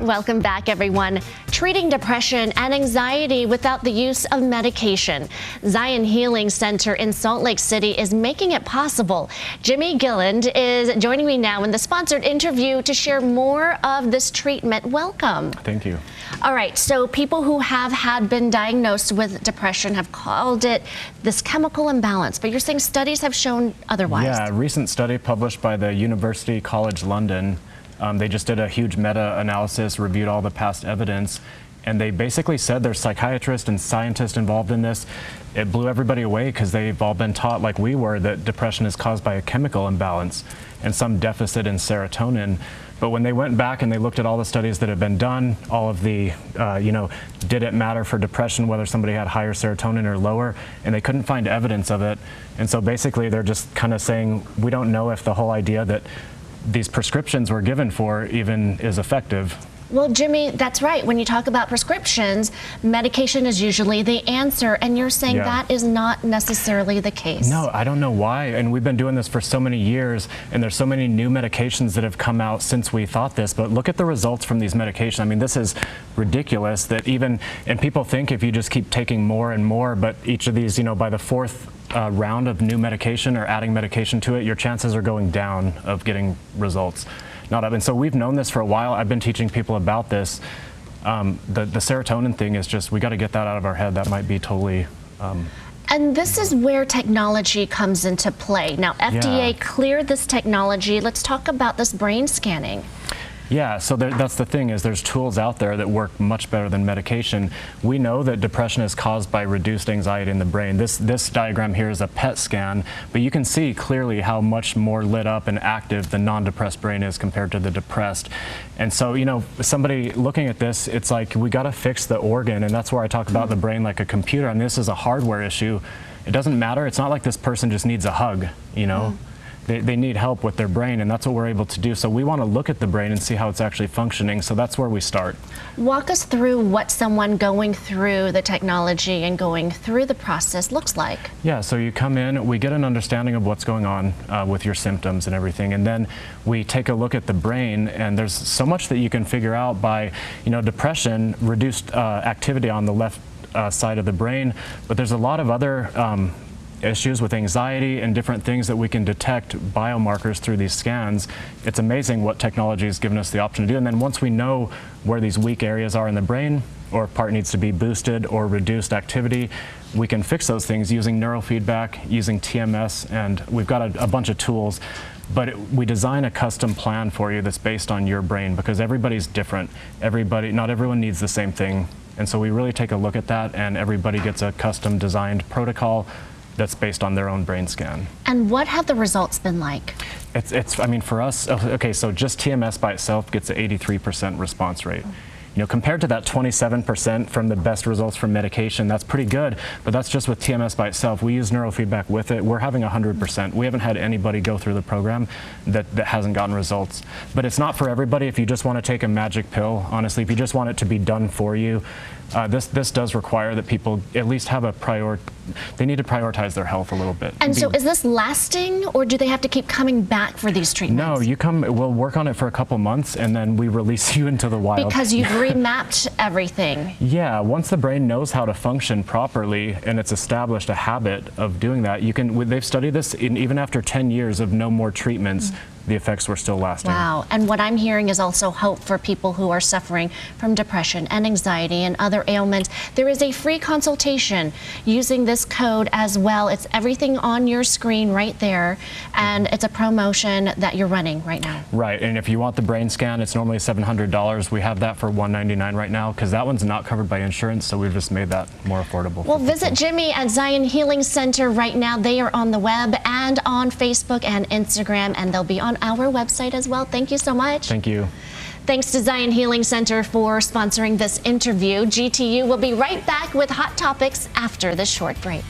Welcome back, everyone. Treating depression and anxiety without the use of medication. Zion Healing Center in Salt Lake City is making it possible. Jimmy Gilland is joining me now in the sponsored interview to share more of this treatment. Welcome. Thank you. All right, so people who have been diagnosed with depression have called it this chemical imbalance, but you're saying studies have shown otherwise. Yeah, a recent study published by the University College London. They just did a huge meta-analysis, reviewed all the past evidence, and they basically said there's psychiatrists and scientists involved in this. It blew everybody away because they've all been taught, like we were, that depression is caused by a chemical imbalance and some deficit in serotonin. But when they went back and they looked at all the studies that have been done, all of the, did it matter for depression whether somebody had higher serotonin or lower, and they couldn't find evidence of it. And so basically they're just kind of saying, we don't know if the whole idea that these prescriptions we're given for even is effective. Well, Jimmy, that's right. When you talk about prescriptions, medication is usually the answer, and you're saying that is not necessarily the case. No, I don't know why, and we've been doing this for so many years, and there's so many new medications that have come out since we thought this, but look at the results from these medications. I mean, this is ridiculous that even, and people think if you just keep taking more and more, but each of these, by the fourth round of new medication or adding medication to it, your chances are going down of getting results. Not up. And so we've known this for a while. I've been teaching people about this. The serotonin thing is just, we got to get that out of our head. That might be totally... And this is where technology comes into play. Now, FDA cleared this technology. Let's talk about this brain scanning. Yeah, so that's the thing, is there's tools out there that work much better than medication. We know that depression is caused by reduced anxiety in the brain. This diagram here is a PET scan, but you can see clearly how much more lit up and active the non-depressed brain is compared to the depressed. And so, somebody looking at this, it's like we got to fix the organ, and that's where I talk about the brain like a computer, and this is a hardware issue. It doesn't matter. It's not like this person just needs a hug, They need help with their brain, and that's what we're able to do. So we want to look at the brain and see how it's actually functioning. So that's where we start. Walk us through what someone going through the technology and going through the process looks like. Yeah, so you come in, we get an understanding of what's going on with your symptoms and everything, and then we take a look at the brain, and there's so much that you can figure out by, depression, reduced activity on the left side of the brain, but there's a lot of other issues with anxiety and different things that we can detect biomarkers through these scans. It's amazing what technology has given us the option to do. And then once we know where these weak areas are in the brain, or if part needs to be boosted or reduced activity, we can fix those things using neurofeedback, using TMS, and we've got a bunch of tools. But we design a custom plan for you that's based on your brain, because everybody's different. Not everyone needs the same thing. And so we really take a look at that, and everybody gets a custom designed protocol that's based on their own brain scan. And what have the results been like? I mean, for us, okay, so just TMS by itself gets an 83% response rate. Compared to that 27% from the best results from medication, that's pretty good, but that's just with TMS by itself. We use neurofeedback with it. We're having 100%. We haven't had anybody go through the program that hasn't gotten results. But it's not for everybody. If you just want to take a magic pill, honestly, if you just want it to be done for you, this does require that people at least have they need to prioritize their health a little bit. And so is this lasting, or do they have to keep coming back for these treatments? No, we'll work on it for a couple months, and then we release you into the wild. Because you've remapped everything. Yeah, once the brain knows how to function properly and it's established a habit of doing that, they've studied this, even after 10 years of no more treatments, the effects were still lasting. Wow, and what I'm hearing is also hope for people who are suffering from depression and anxiety and other ailments. There is a free consultation using this code as well. It's everything on your screen right there, and it's a promotion that you're running right now. Right, and if you want the brain scan, it's normally $700. We have that for $199 right now, because that one's not covered by insurance, so we've just made that more affordable. Well, visit Jimmy at Zion Healing Center right now. They are on the web and on Facebook and Instagram, and they'll be on our website as well. Thank you so much. Thank you. Thanks to Zion Healing Center for sponsoring this interview. GTU will be right back with Hot Topics after this short break.